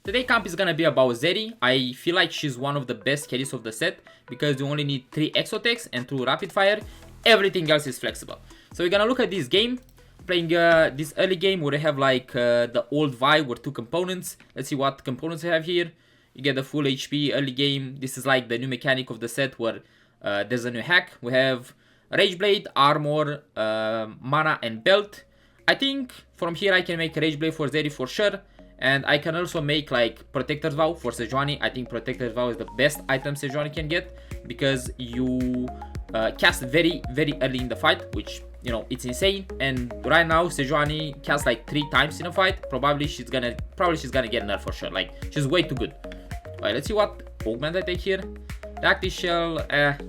Today camp is gonna be about Zeri. I feel like she's one of the best carries of the set because you only need 3 exotechs and 2 rapid fire. Everything else is flexible. So we're gonna look at this game. Playing this early game where I have like the old vibe with 2 components. Let's see what components I have here. You get the full HP early game. This is like the new mechanic of the set where there's a new hack. We have Rage Blade, Armor, Mana and Belt. I think from here I can make Rage Blade for Zeri for sure. And I can also make like Protector's Vow for Sejuani. I think Protector's Vow is the best item Sejuani can get because you cast very early in the fight, which, you know, it's insane. And right now Sejuani casts like 3 times in a fight. Probably she's gonna get nerfed for sure. Like, she's way too good. Alright, let's see what augment I take here. Reactive Shell,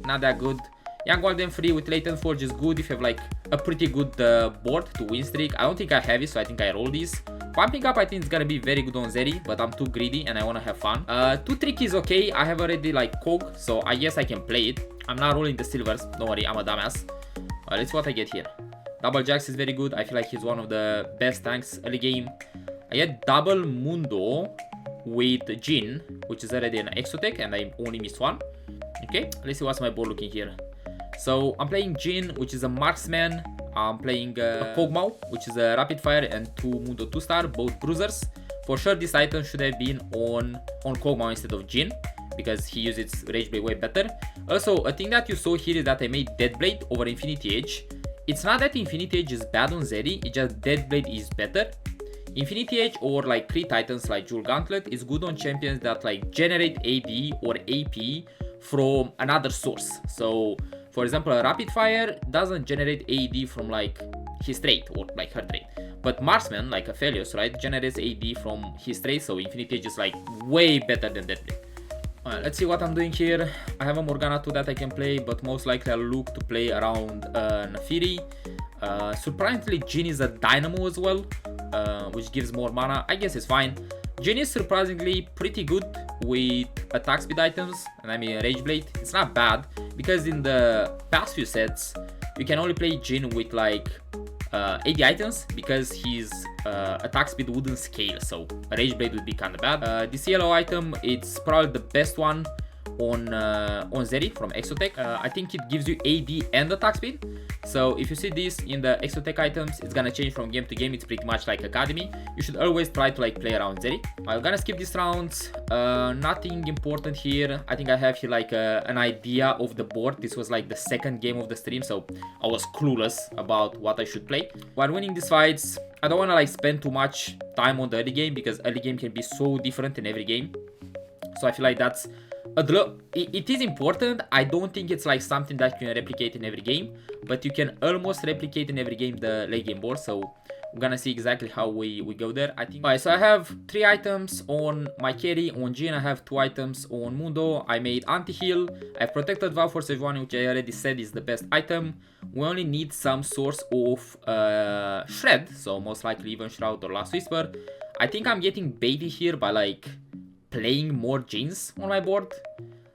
not that good. Young Golden Free with Latent Forge is good if you have like a pretty good board to win streak. I don't think I have it, so I think I roll these. Pumping Up I think it's gonna be very good on Zeri, but I'm too greedy and I wanna have fun. 2 Trick is okay. I have already like Cog, so I guess I can play it. I'm not rolling the silvers, don't worry, I'm a dumbass. Let's see what I get here. Double Jax is very good. I feel like he's one of the best tanks early game. I get Double Mundo with Jin, which is already an exotech, and I only missed 1. Okay, let's see what's my board looking here. So I'm playing Jin, which is a marksman. I'm playing a Kog'Maw, which is a rapid fire, and 2 Mundo 2-star, both bruisers. For sure this item should have been on Kog'Maw instead of Jin, because he uses Rage Blade way better. Also, a thing that you saw here is that I made Deadblade over Infinity Edge. It's not that Infinity Edge is bad on Zeri, it's just Deadblade is better. Infinity Edge or like crit titans like Jewel Gauntlet is good on champions that like generate AD or AP from another source. So for example, a rapid fire doesn't generate AD from like his trait or like her trait, but marksman like Aphelios, right, generates AD from his trait. So Infinity Edge is like way better than Deadblade. Let's see what I'm doing here. I have a Morgana 2 that I can play, but most likely I'll look to play around Nafiri. Surprisingly, Jin is a Dynamo as well, which gives more mana. I guess it's fine. Jin is surprisingly pretty good with attack speed items, and I mean Rage Blade. It's not bad, because in the past few sets, you can only play Jin with like AD items, because his attack speed wouldn't scale, so Rage Blade would be kinda bad. This yellow item, it's probably the best one on Zeri from Exotech. I think it gives you AD and attack speed. So if you see this in the Exotech items, it's gonna change from game to game. It's pretty much like Academy. You should always try to like play around Zeri. I'm gonna skip these rounds. Nothing important here. I think I have here like an idea of the board. This was like the second game of the stream, so I was clueless about what I should play. While winning these fights, I don't wanna like spend too much time on the early game, because early game can be so different in every game. So I feel like that's it is important. I don't think it's like something that you can replicate in every game, but you can almost replicate in every game the late game board. So we're gonna see exactly how we go there, I think. Alright, so I have 3 items on my carry. On Jin, I have 2 items on Mundo. I made anti-heal. I have Protected Vow for Sejuani, which I already said is the best item. We only need some source of Shred, so most likely even Shroud or Last Whisper. I think I'm getting baited here by like playing more Jins on my board,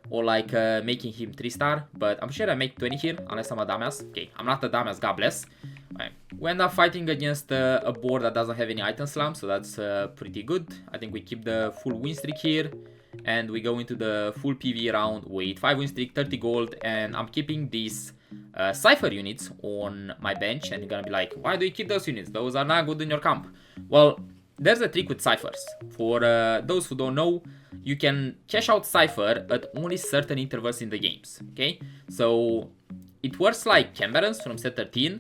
or like making him 3-star, but I'm sure I make 20 here, unless I'm a dumbass. Okay, I'm not a dumbass, God bless. Right. We end up fighting against a board that doesn't have any item slam, so that's pretty good. I think we keep the full win streak here, and we go into the full PvE round with 5 win streak, 30 gold, and I'm keeping these Cypher units on my bench. And you're gonna be like, why do you keep those units? Those are not good in your camp. Well, there's a trick with Cyphers. For those who don't know, you can cash out Cypher at only certain intervals in the games, okay? So it works like Camerons from set 13,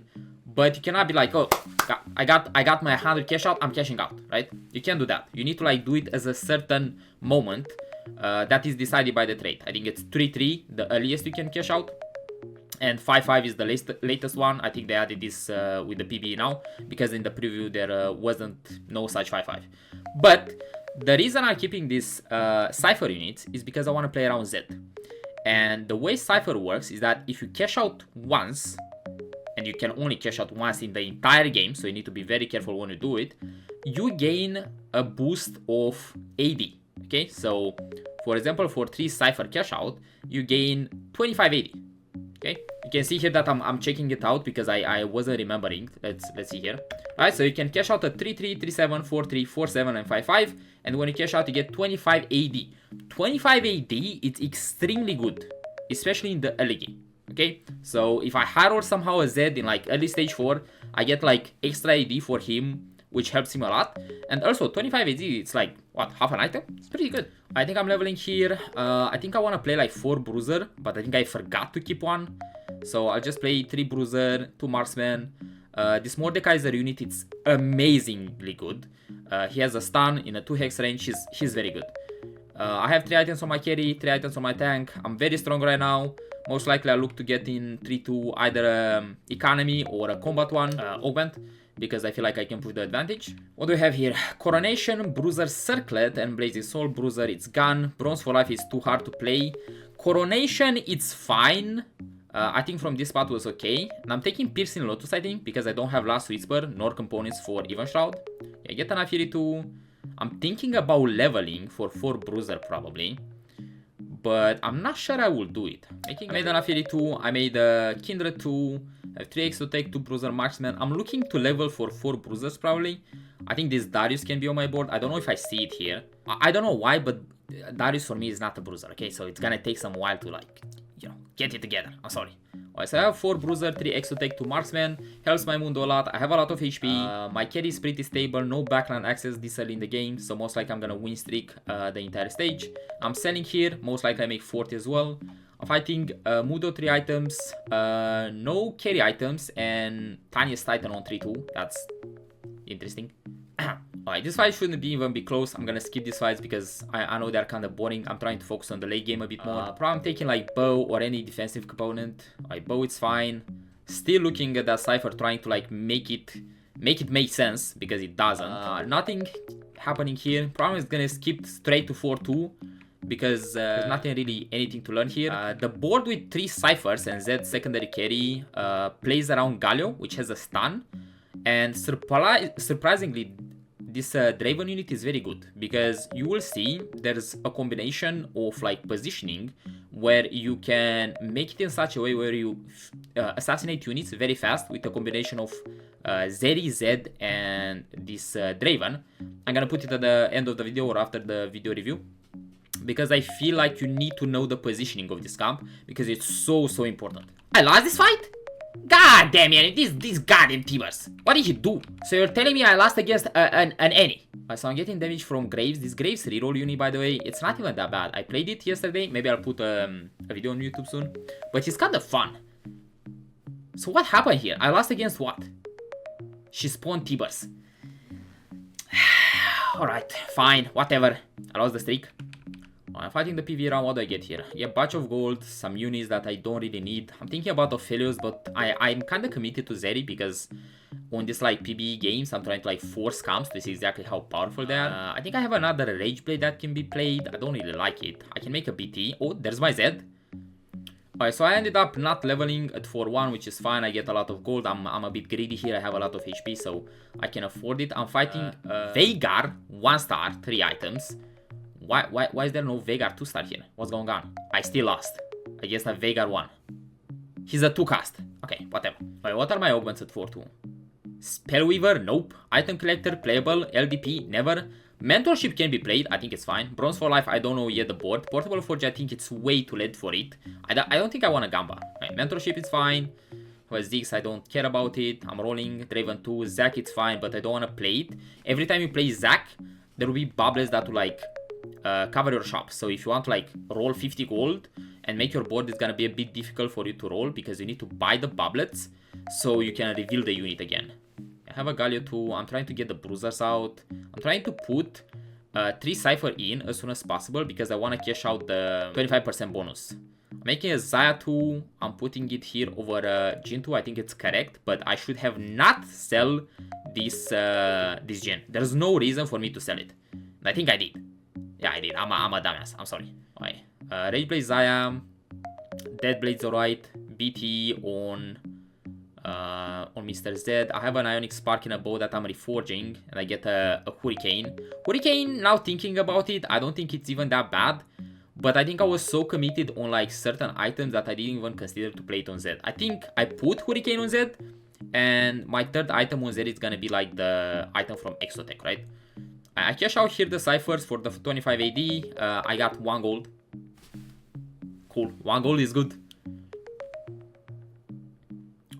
but you cannot be like, oh, I got my 100 cash out, I'm cashing out, right? You can't do that. You need to like do it as a certain moment that is decided by the trade. I think it's 3-3, the earliest you can cash out, and 5-5 is the latest one. I think they added this with the PvE now, because in the preview there wasn't no such 5-5. But the reason I'm keeping these Cypher units is because I want to play around Z. And the way Cypher works is that if you cash out once, and you can only cash out once in the entire game, so you need to be very careful when you do it, you gain a boost of AD. Okay, so for example, for 3 Cypher cash out, you gain 25 AD. Okay, you can see here that I'm checking it out because I wasn't remembering. Let's see here. Alright, so you can cash out a 3-3, 3-7, 4-3, 4-7, and 5-5, and when you cash out, you get 25 AD. 25 AD, it's extremely good, especially in the early game. Okay, so if I high roll somehow a Zed in like early stage 4, I get like extra AD for him, which helps him a lot. And also 25 AD, it's like, what, half an item? It's pretty good. I think I'm leveling here. I think I want to play like 4 Bruiser, but I think I forgot to keep one. So I'll just play 3 Bruiser, 2 Marksman. This Mordekaiser unit, it's amazingly good. He has a stun in a 2 hex range. He's very good. I have 3 items on my carry, 3 items on my tank. I'm very strong right now. Most likely I'll look to get in 3-2 either economy or a combat one, augment, because I feel like I can push the advantage. What do we have here? Coronation, Bruiser Circlet, and Blazing Soul. Bruiser, it's gone. Bronze for Life is too hard to play. Coronation, it's fine. I think from this spot was okay. And I'm taking Piercing Lotus, I think, because I don't have Last Whisper nor components for Even Shroud. Yeah, get an Fury 2. I'm thinking about leveling for 4 Bruiser probably, but I'm not sure I will do it. I made an Fury 2, I made a Kindred 2, I have 3 Exotech, 2 Bruiser Marksman. I'm looking to level for 4 Bruisers probably. I think this Darius can be on my board. I don't know if I see it here. I don't know why, but Darius for me is not a Bruiser, okay? So it's gonna take some while to like, you know, get it together. I'm sorry. Alright, so I have 4 Bruiser, 3 Exotech, 2 Marksman. Helps my Mundo a lot. I have a lot of HP. My carry is pretty stable. No backline access this early in the game. So most likely I'm gonna win streak the entire stage. I'm selling here. Most likely I make 40 as well. I'm fighting Mundo 3 items. No carry items. And tiniest Titan on 3-2. That's interesting. Alright, this fight shouldn't even be close. I'm gonna skip these fights because I know they're kind of boring. I'm trying to focus on the late game a bit more. Probably I'm taking like bow or any defensive component. Alright, bow it's fine. Still looking at that Cypher, trying to like make it make sense, because it doesn't. Nothing happening here. Probably is gonna skip straight to 4-2 because there's nothing really anything to learn here. The board with 3 Cyphers and Zed secondary carry plays around Galio, which has a stun. And surprisingly, this Draven unit is very good, because you will see there's a combination of like positioning where you can make it in such a way where you assassinate units very fast with a combination of Zeri, Zed, and this Draven. I'm gonna put it at the end of the video or after the video review, because I feel like you need to know the positioning of this camp, because it's so important. I lost this fight? God damn it, these goddamn Tibers. What did he do? So you're telling me I lost against an Annie? So I'm getting damage from Graves. This Graves reroll unit, by the way, it's not even that bad. I played it yesterday. Maybe I'll put a video on YouTube soon. But it's kind of fun. So what happened here? I lost against what? She spawned Tibers. Alright, fine, whatever. I lost the streak. I'm fighting the PV round. What do I get here? Yeah, bunch of gold, some units that I don't really need. I'm thinking about Ophelios, but I'm kind of committed to Zeri, because on this like PB games, I'm trying to like force camps to see exactly how powerful they are. I think I have another Rage Blade that can be played. I don't really like it. I can make a BT. Oh, there's my Zed. Alright, so I ended up not leveling at 4-1, which is fine. I get a lot of gold. I'm a bit greedy here. I have a lot of HP, so I can afford it. I'm fighting Veigar, 1 star, 3 items. Why is there no Veigar 2 star here? What's going on? I still lost. I guess that Veigar 1. He's a 2 cast. Okay, whatever. Alright, what are my augments at 4-2? Spellweaver? Nope. Item Collector? Playable. LDP? Never. Mentorship can be played. I think it's fine. Bronze for Life? I don't know yet the board. Portable Forge? I think it's way too late for it. I don't think I want a Gamba. Right, Mentorship is fine. Was Ziggs, I don't care about it. I'm rolling Draven 2. Zac, it's fine, but I don't want to play it. Every time you play Zac, there will be bubbles that will like cover your shop. So if you want to like roll 50 gold and make your board, it's gonna be a bit difficult for you to roll, because you need to buy the bubblets so you can reveal the unit again. I have a Galio 2. I'm trying to get the Bruisers out. I'm trying to put 3 Cypher in as soon as possible, because I want to cash out the 25% bonus. I'm making a Zaya 2. I'm putting it here over Jin 2. I think it's correct, but I should have not sell this this Jin. There's no reason for me to sell it. I think I did. Yeah, I did. I'm a dumbass. I'm sorry. Alright. Rage Blade Zaya. Dead Blade's alright. BT on Mr. Z. I have an Ionic Spark in a bow that I'm reforging, and I get a Hurricane. Hurricane, now thinking about it, I don't think it's even that bad, but I think I was so committed on like certain items that I didn't even consider to play it on Z. I think I put Hurricane on Z, and my third item on Z is gonna be like the item from Exotech, right? I cash out here the ciphers for the 25 AD. I got 1 gold. Cool. 1 gold is good.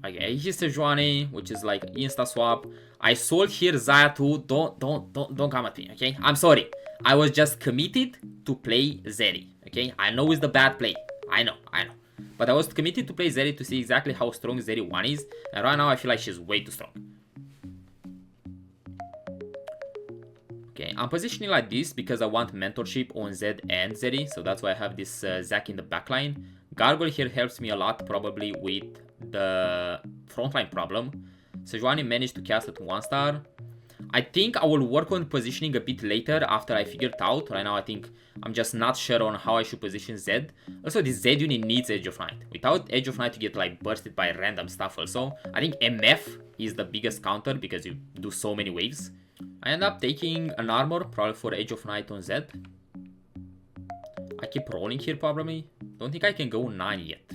Okay, here's Sejuani, which is like insta swap. I sold here Zaya too. Don't come at me, okay? I'm sorry. I was just committed to play Zeri, okay? I know it's the bad play. I know. But I was committed to play Zeri to see exactly how strong Zeri 1 is. And right now I feel like she's way too strong. Okay, I'm positioning like this because I want mentorship on Zed and Zeri. So that's why I have this Zac in the backline. Gargoyle here helps me a lot, probably with the frontline problem. Sejuani managed to cast at 1 star. I think I will work on positioning a bit later after I figure it out. Right now I think I'm just not sure on how I should position Zed. Also, this Zed unit needs Edge of Night. Without Edge of Night, you get like bursted by random stuff also. I think MF is the biggest counter because you do so many waves. I end up taking an armor, probably for Edge of Night on Zed. I keep rolling here probably. Don't think I can go 9 yet.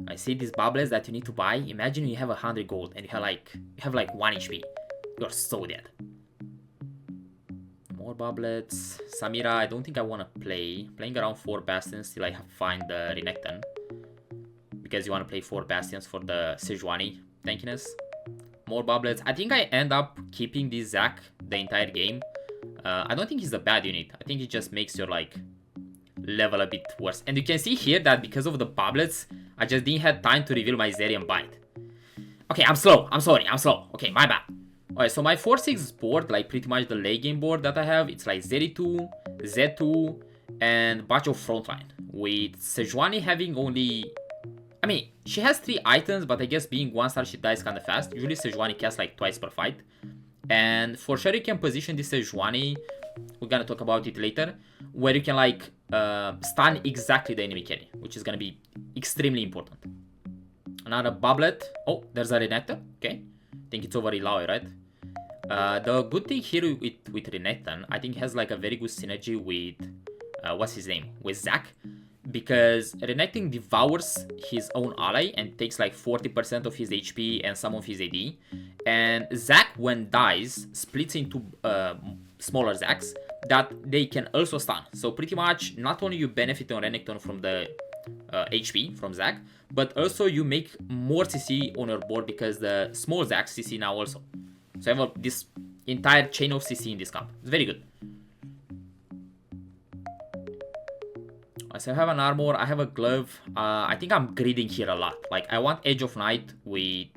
I see these bubbles that you need to buy. Imagine you have 100 gold and you have like 1 HP. You're so dead. More bubblets. Samira, I don't think I want to play. Playing around 4 bastions till I find the Renekton. Because you want to play 4 bastions for the Sejuani tankiness. More bubblets. I think I end up keeping this Zac the entire game. I don't think he's a bad unit. I think it just makes your like level a bit worse. And you can see here that because of the bubblets, I just didn't have time to reveal my Zeri and Bite. Okay, I'm slow. I'm sorry. I'm slow. Okay, my bad. Alright, so my 4-6 board, like pretty much the late game board that I have, it's like Zeri 2, Zed 2, and bunch of frontline. With Sejuani having only... I mean, she has 3 items, but I guess being 1 star she dies kinda fast. Usually Sejuani casts like twice per fight. And for sure you can position this Sejuani, we're gonna talk about it later, where you can like stun exactly the enemy carry, which is gonna be extremely important. Another bubblet. Oh, there's a Renekton. Okay. I think it's over Ilaoi, right? The good thing here with Renekton, I think has like a very good synergy with, what's his name? With Zac. Because Renekton devours his own ally and takes like 40% of his HP and some of his AD. And Zac, when dies, splits into smaller Zacs that they can also stun. So pretty much, not only you benefit on Renekton from the HP from Zac, but also you make more CC on your board because the small Zac CC now also. So I have this entire chain of CC in this camp. It's very good. So I have an armor, I have a glove. I think I'm greeding here a lot. Like I want Edge of Night with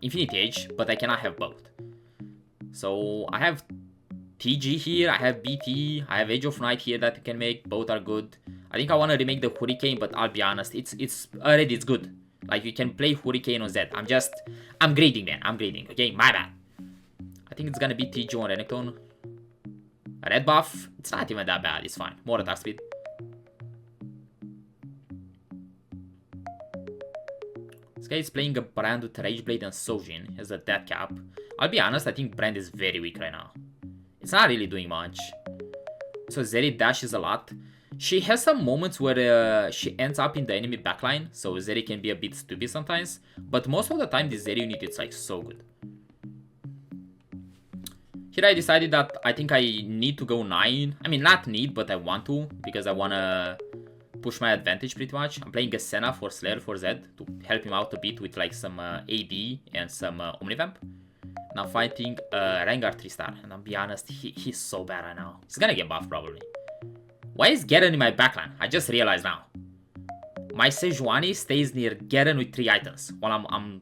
Infinity Edge, but I cannot have both. So I have TG here, I have BT, I have Edge of Night here that I can make. Both are good. I think I want to remake the Hurricane, but I'll be honest, it's already it's good. Like you can play Hurricane on Zed. I'm grading, man. I'm grading. Okay, my bad. I think it's gonna be TG on Renekton. A red buff. It's not even that bad. It's fine. More attack speed. This guy is playing a Brand with Rage Blade and Sojin. He has a death cap. I'll be honest, I think Brand is very weak right now. It's not really doing much. So Zeri dashes a lot. She has some moments where she ends up in the enemy backline, so Zeri can be a bit stupid sometimes. But most of the time, this Zeri unit is like so good. Here I decided that I think I need to go 9. I mean, not need, but I want to, because I want to push my advantage pretty much. I'm playing a Senna for Slayer for Zed to help him out a bit with like some AD and some Omnivamp. And I'm fighting Rengar 3-star, and I'll be honest, he's so bad right now. He's gonna get buffed probably. Why is Garen in my backline? I just realized now. My Sejuani stays near Garen with 3 items while I'm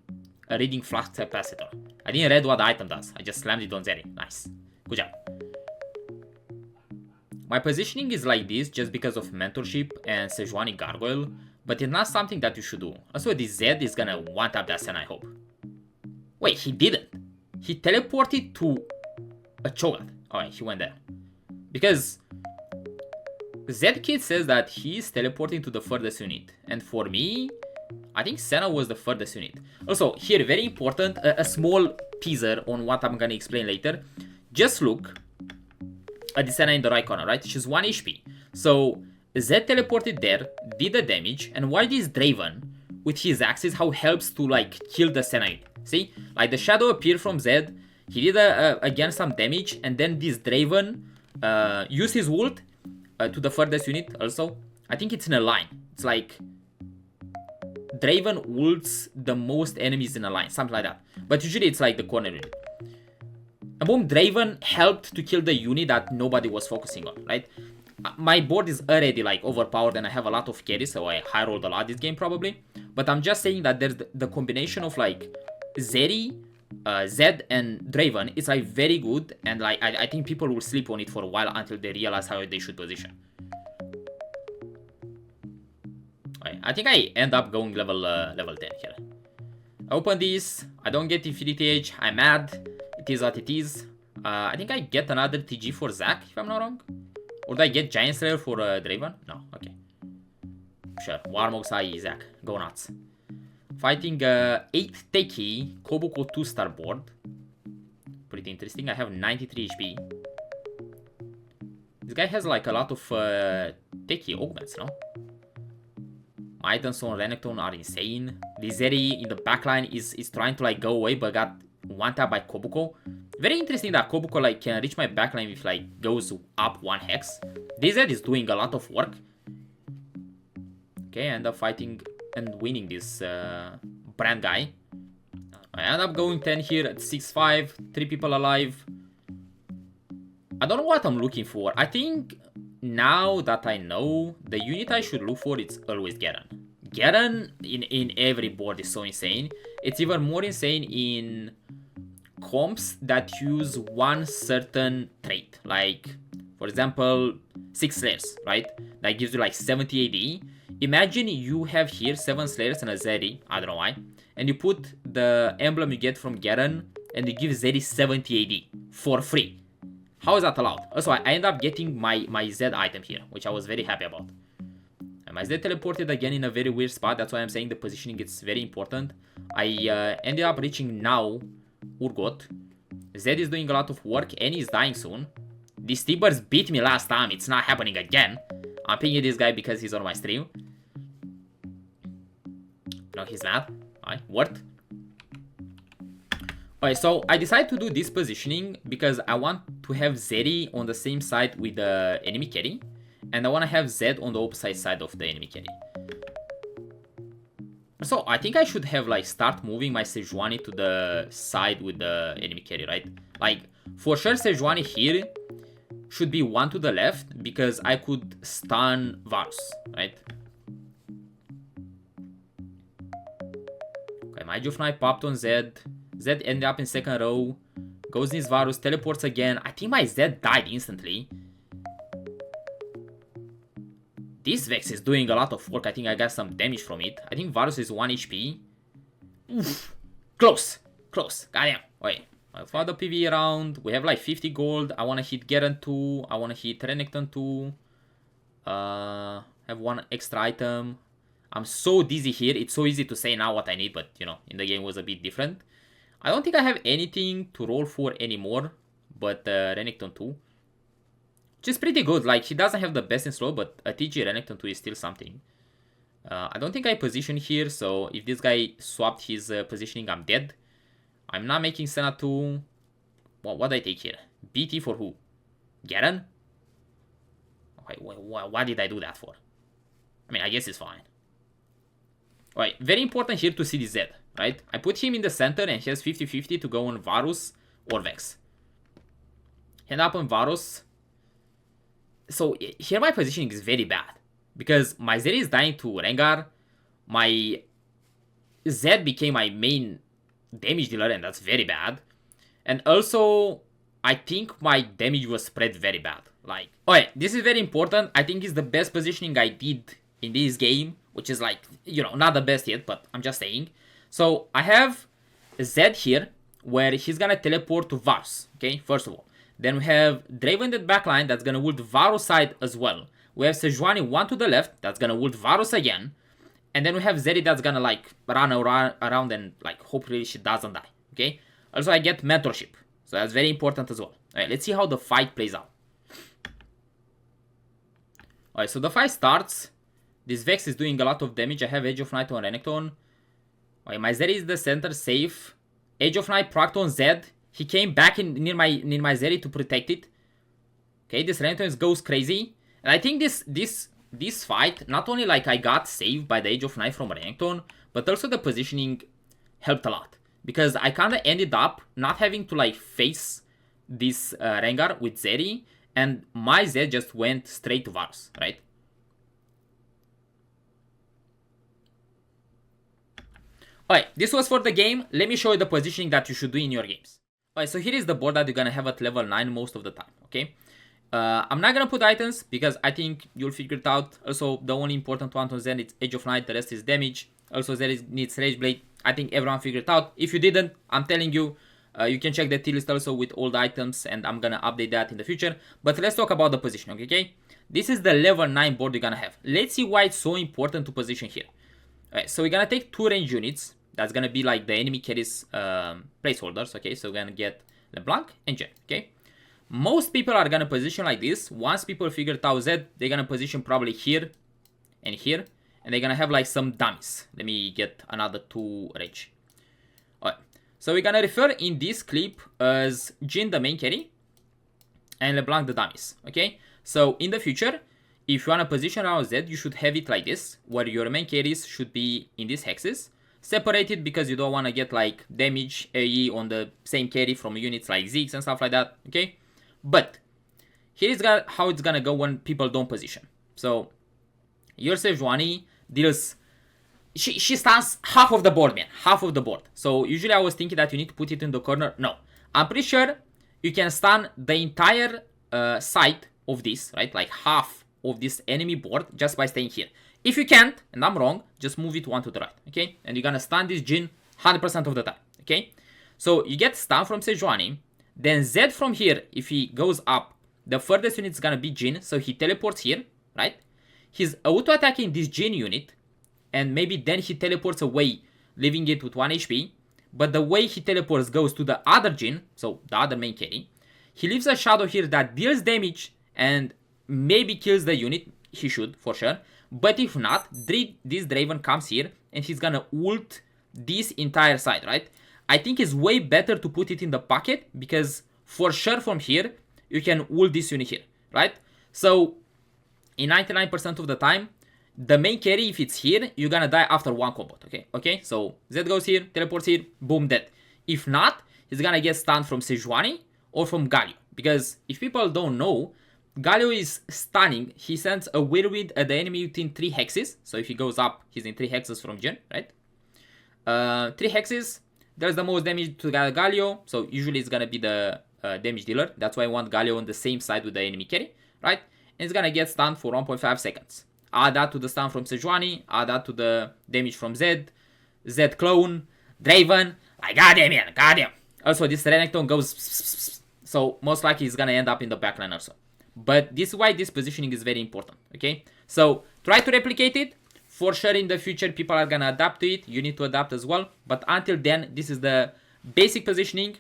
reading Flux Capacitor. I didn't read what the item does. I just slammed it on Zeri. Nice. Good job. My positioning is like this just because of mentorship and Sejuani Gargoyle, but it's not something that you should do. Also, this Zed is gonna one-tap that Sen, I hope. Wait, he didn't. He teleported to a Cho'Gath. Alright, he went there. Because Zedkid says that he's teleporting to the furthest unit. And for me, I think Senna was the furthest unit. Also, here, very important, a small teaser on what I'm gonna explain later. Just look at the Senna in the right corner, right? She's 1 HP. So, Zed teleported there, did the damage, and while this Draven, with his axes, how helps to, like, kill the Senna unit. See? Like, the shadow appeared from Zed, He did again some damage, and then this Draven used his ult to the furthest unit also. I think it's in a line. It's like Draven ults the most enemies in a line, something like that. But usually it's like the corner unit. And boom, Draven helped to kill the unit that nobody was focusing on, right? My board is already like overpowered and I have a lot of carries, so I high rolled a lot this game probably. But I'm just saying that there's the combination of like Zeri, Zed and Draven is like very good, and like I think people will sleep on it for a while until they realize how they should position. I think I end up going level 10 here. I open this, I don't get Infinity Edge, I'm mad, it is what it is. I think I get another TG for Zac, if I'm not wrong. Or do I get Giant Slayer for Draven? No, okay. Sure, Warmog's Eye, Zac, go nuts. Fighting 8 Techie, Kobuko 2-star board. Pretty interesting, I have 93 HP. This guy has like a lot of Techie augments, no? My items on Renekton are insane. The Zeri in the backline is trying to like go away, but got one tap by Kobuko. Very interesting that Kobuko like can reach my backline if like goes up 1 hex. This Zed is doing a lot of work. Okay, I end up fighting and winning this brand guy. I end up going 10 here at 6-5, 3 people alive. I don't know what I'm looking for. I think now that I know, the unit I should look for is always Garen. Garen in every board is so insane. It's even more insane in comps that use one certain trait. Like, for example, 6 Slayers, right? That gives you like 70 AD. Imagine you have here 7 Slayers and a Zeri, I don't know why, and you put the emblem you get from Garen and you give Zeri 70 AD for free. How is that allowed? Also, I end up getting my Zed item here, which I was very happy about. And my Zed teleported again in a very weird spot. That's why I'm saying the positioning is very important. I ended up reaching now Urgot. Zed is doing a lot of work and he's dying soon. These Tibbers beat me last time. It's not happening again. I'm pinging this guy because he's on my stream. No, he's not. Alright, worked. Okay, so I decided to do this positioning because I want to have Zeri on the same side with the enemy carry, and I want to have Zed on the opposite side of the enemy carry. So I think I should have like start moving my Sejuani to the side with the enemy carry, right? Like for sure Sejuani here should be one to the left because I could stun Varus, right? Okay, my Jufnai popped on Zed. Zed ended up in second row, goes in his Varus, teleports again. I think my Zed died instantly. This Vex is doing a lot of work. I think I got some damage from it. I think Varus is 1 HP. Oof. Close. Close. Goddamn. Wait. For the PvE round, we have like 50 gold. I want to hit Garen 2. I want to hit Renekton 2. Have 1 extra item. I'm so dizzy here. It's so easy to say now what I need, but you know, in the game it was a bit different. I don't think I have anything to roll for anymore, but Renekton 2. Which is pretty good. Like, he doesn't have the best in slow, but a TG Renekton 2 is still something. I don't think I position here, so if this guy swapped his positioning, I'm dead. I'm not making Senna 2. What do I take here? BT for who? Garen? Okay, what did I do that for? I mean, I guess it's fine. Alright, very important here to see the Zed, right? I put him in the center and he has 50-50 to go on Varus or Vex. End up on Varus. So here my positioning is very bad. Because my Zeri is dying to Rengar. My Zed became my main damage dealer and that's very bad. And also, I think my damage was spread very bad. Like, alright, this is very important. I think it's the best positioning I did in this game. Which is like, you know, not the best yet, but I'm just saying. So I have Zed here, where he's gonna teleport to Varus, okay, first of all. Then we have Draven in the backline, that's gonna ult Varus side as well. We have Sejuani 1 to the left, that's gonna ult Varus again. And then we have Zeri that's gonna like run around and like hopefully she doesn't die, okay. Also I get mentorship, so that's very important as well. Alright, let's see how the fight plays out. Alright, so the fight starts. This Vex is doing a lot of damage. I have Edge of Night on Renekton. Okay, my Zeri is the center, safe. Edge of Night procced on Zed. He came back in near my Zeri to protect it. Okay, this Renekton goes crazy. And I think this fight, not only like I got saved by the Age of Night from Renekton, but also the positioning helped a lot. Because I kind of ended up not having to like face this Rengar with Zeri, and my Zed just went straight to Varus, right? Alright, this was for the game. Let me show you the positioning that you should do in your games. Alright, so here is the board that you're gonna have at level 9 most of the time, okay? I'm not gonna put items because I think you'll figure it out. Also, the only important one to Zen is Age of Night, the rest is damage. Also, Zeri needs Rage Blade. I think everyone figured it out. If you didn't, I'm telling you, you can check the tier list also with all the items, and I'm gonna update that in the future. But let's talk about the positioning, okay? This is the level 9 board you're gonna have. Let's see why it's so important to position here. Alright, so we're gonna take 2 range units. That's gonna be like the enemy carries placeholders, okay? So we're gonna get LeBlanc and Jen, okay? Most people are gonna position like this. Once people figure out Z, they're gonna position probably here and here. And they're gonna have like some dummies. Let me get another 2 range. Alright, so we're gonna refer in this clip as Jin the main carry and LeBlanc the dummies, okay? So in the future, if you wanna position around Z, you should have it like this, where your main carries should be in these hexes, separated because you don't wanna get like damage AE on the same carry from units like Ziggs and stuff like that, okay? But here is how it's gonna go when people don't position. So your Sejuani deals, she stuns half of the board, man, half of the board. So usually I was thinking that you need to put it in the corner. No, I'm pretty sure you can stun the entire side of this, right? Like half of this enemy board just by staying here. If you can't, and I'm wrong, just move it one to the right, okay? And you're gonna stun this Jin 100% of the time, okay? So you get stun from Sejuani, then Z from here, if he goes up, the furthest unit is gonna be Jin, so he teleports here, right? He's auto-attacking this Jin unit, and maybe then he teleports away, leaving it with 1 HP. But the way he teleports goes to the other Jin, so the other main carry. He leaves a shadow here that deals damage and maybe kills the unit. He should, for sure. But if not, this Draven comes here and he's gonna ult this entire side, right? I think it's way better to put it in the pocket because for sure from here, you can ult this unit here, right? So in 99% of the time, the main carry, if it's here, you're gonna die after 1 combo, okay? Okay, so Z goes here, teleports here, boom, dead. If not, he's gonna get stunned from Sejuani or from Galio. Because if people don't know, Galio is stunning. He sends a whirlwind at the enemy within 3 hexes. So if he goes up, he's in 3 hexes from Jin, right? 3 hexes, does the most damage to Galio. So usually it's gonna be the damage dealer. That's why I want Galio on the same side with the enemy carry, right? And it's gonna get stunned for 1.5 seconds. Add that to the stun from Sejuani, add that to the damage from Z clone, Draven, like goddamn, man, goddamn. Also, this Renekton goes, so most likely he's gonna end up in the backline also. But this is why this positioning is very important, okay? So try to replicate it. For sure in the future people are gonna adapt to it. You need to adapt as well. But until then, this is the basic positioning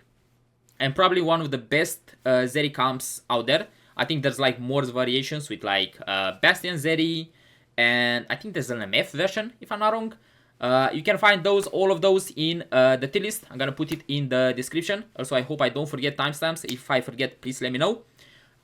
and probably one of the best Zeri comps out there. I think there's like more variations with like Bastion Zeri, and I think there's an MF version, if I'm not wrong. You can find all of those in the tier list. I'm gonna put it in the description. Also, I hope I don't forget timestamps. If I forget, please let me know.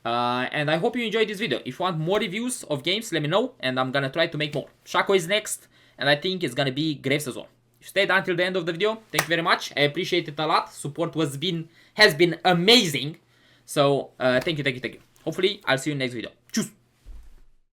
And I hope you enjoyed this video. If you want more reviews of games, let me know, and I'm gonna try to make more. Shaco is next, and I think it's gonna be Graves as well. If you stayed until the end of the video, thank you very much. I appreciate it a lot. Support has been amazing. So thank you. Hopefully, I'll see you in the next video.